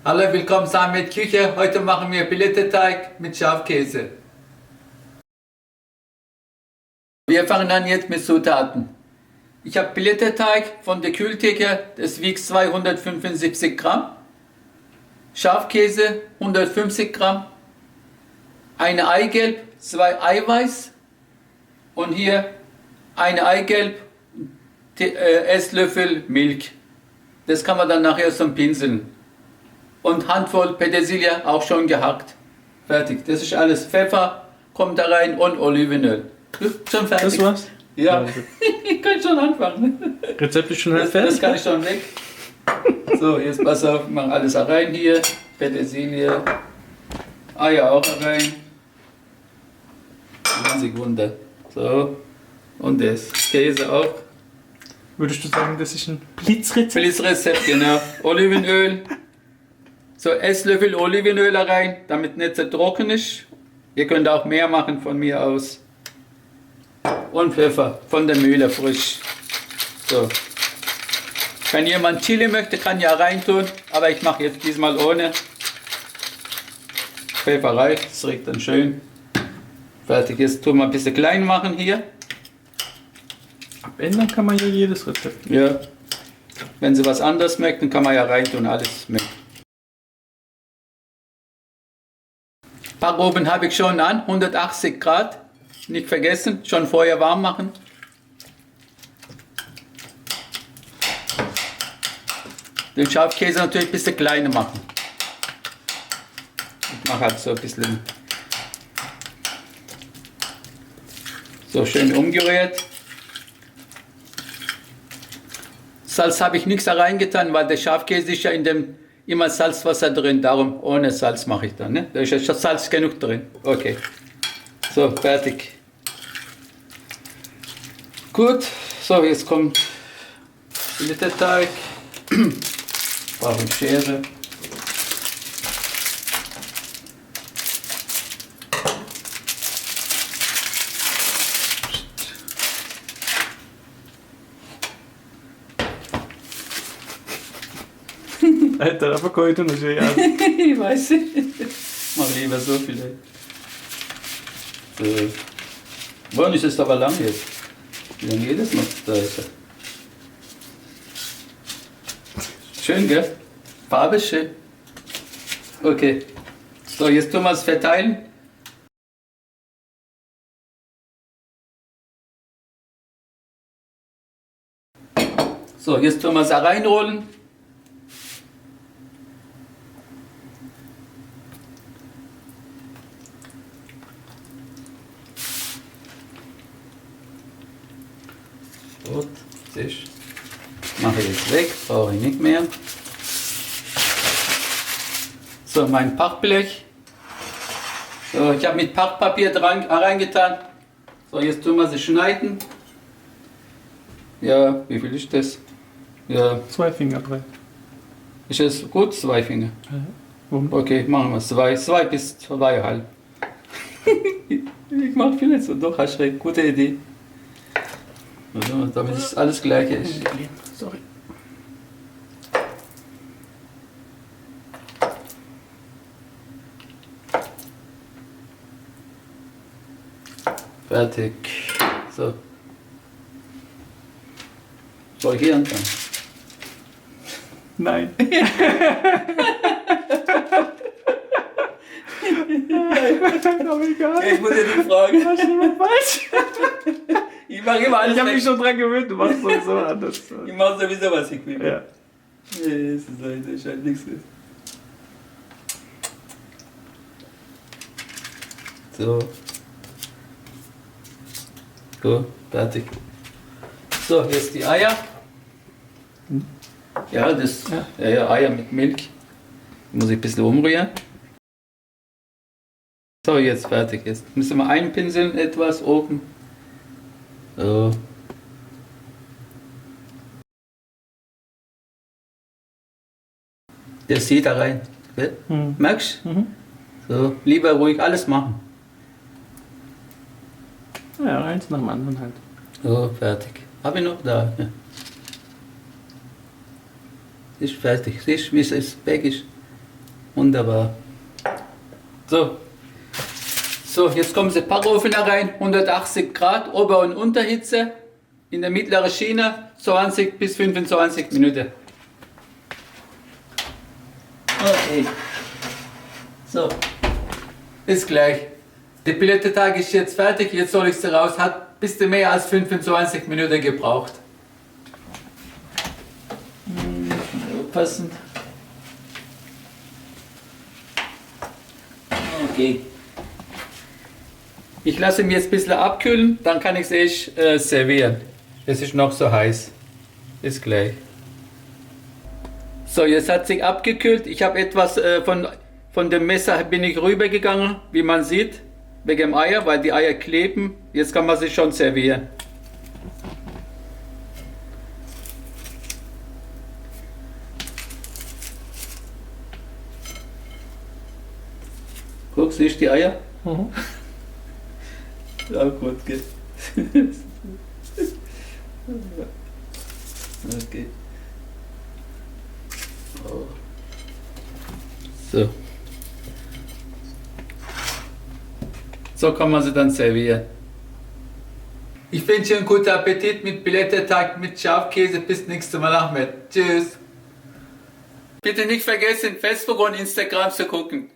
Hallo, willkommen zusammen mit Küche. Heute machen wir Blätterteig mit Schafkäse. Wir fangen an jetzt mit Zutaten. Ich habe Blätterteig von der Kühltheke, das wiegt 275 Gramm. Schafkäse 150 Gramm. Eine Eigelb, 2 Eiweiß. Und hier eine Eigelb, Esslöffel Milch. Das kann man dann nachher zum Pinseln. Und Handvoll Petersilie, auch schon gehackt. Fertig. Das ist alles. Pfeffer kommt da rein und Olivenöl. Schon fertig. Das war's? Ja, ich kann schon anfangen. Rezept ist schon halb fertig. Das kann ich schon weg. So, jetzt pass auf, wir machen alles rein hier. Petersilie, Eier auch rein. Eine Sekunde. So, und das Käse auch. Würdest du sagen, das ist ein Blitzrezept? Blitzrezept, genau. Olivenöl. So, Esslöffel Olivenöl rein, damit nicht so trocken ist. Ihr könnt auch mehr machen von mir aus. Und Pfeffer von der Mühle frisch. So. Wenn jemand Chili möchte, kann ja reintun, aber ich mache jetzt diesmal ohne. Pfeffer reicht, das riecht dann schön. Fertig, jetzt tun wir ein bisschen klein machen hier. Abändern kann man ja jedes Rezept. Ja. Wenn Sie was anderes möchten, kann man ja reintun, alles mit. Backofen habe ich schon an, 180 Grad. Nicht vergessen, schon vorher warm machen. Den Schafkäse natürlich ein bisschen kleiner machen. Ich mache halt so ein bisschen. So schön umgerührt. Salz habe ich nichts da reingetan, weil der Schafkäse ist ja in dem immer Salzwasser drin, darum ohne Salz mache ich dann. Ne? Da ist ja Salz genug drin. Okay. So, fertig. Gut, so jetzt kommt Blätterteig. Brauchen Schere. Alter, da verkauft er natürlich an. Ich weiß nicht. Mach lieber so vielleicht. So. Wann ist es aber lang jetzt? Wie lange geht es noch? Da ist er. Schön, gell? Farbe ist schön. Okay. So, jetzt tun wir es verteilen. So, jetzt tun wir es reinrollen. Gut, siehst du. Mache ich jetzt weg, brauche ich nicht mehr. So, mein Packblech. So, ich habe mit Packpapier reingetan. So, jetzt tun wir sie schneiden. Ja, wie viel ist das? Ja. 2 Finger breit. Ist es gut? 2 Finger. Okay, machen wir 2. 2 bis 2,5. Ich mache viel jetzt so, doch, hast recht. Gute Idee. Also, damit es alles gleich ist. Sorry. Fertig. So. Soll ich hier anfangen? Nein. Aber egal. Ich muss dir die Frage. Hast du immer falsch? Ich mache immer alles. Ich habe weg. mich schon dran gewöhnt, du machst so anders. Ich mache sowieso, was ich will. Ja. Nee, das ist halt nichts. So. So, fertig. So, jetzt die Eier. Ja, das. Ja, Eier mit Milch. Muss ich ein bisschen umrühren. So, jetzt fertig. Jetzt müssen wir einpinseln, etwas oben. So. Das sieht da rein. Gell? Merkst du? So, lieber ruhig alles machen. Ja, eins nach dem anderen halt. So, fertig. Habe ich noch da? Ja. Ist fertig. Siehst du, wie es weg ist? Wunderbar. So. So, jetzt kommen Sie Backofen rein, 180 Grad, Ober- und Unterhitze, in der mittleren Schiene, 20 bis 25 Minuten. Okay. So, ist gleich. Der Piletteteig ist jetzt fertig, jetzt soll ich sie raus. Hat ein bisschen mehr als 25 Minuten gebraucht. Aufpassen. Okay. Ich lasse ihn jetzt ein bisschen abkühlen, dann kann ich es servieren. Es ist noch so heiß. Ist gleich. So, jetzt hat sich abgekühlt. Ich habe etwas von dem Messer bin ich rübergegangen, wie man sieht, wegen dem Eier, weil die Eier kleben. Jetzt kann man sie schon servieren. Guck, siehst du die Eier? Mhm. Ja, gut, geht. Okay. Oh. So. So kann man sie dann servieren. Ich wünsche Ihnen guten Appetit mit Piletteteig mit Schafkäse. Bis nächstes Mal, Ahmed. Tschüss. Bitte nicht vergessen, Facebook und Instagram zu gucken.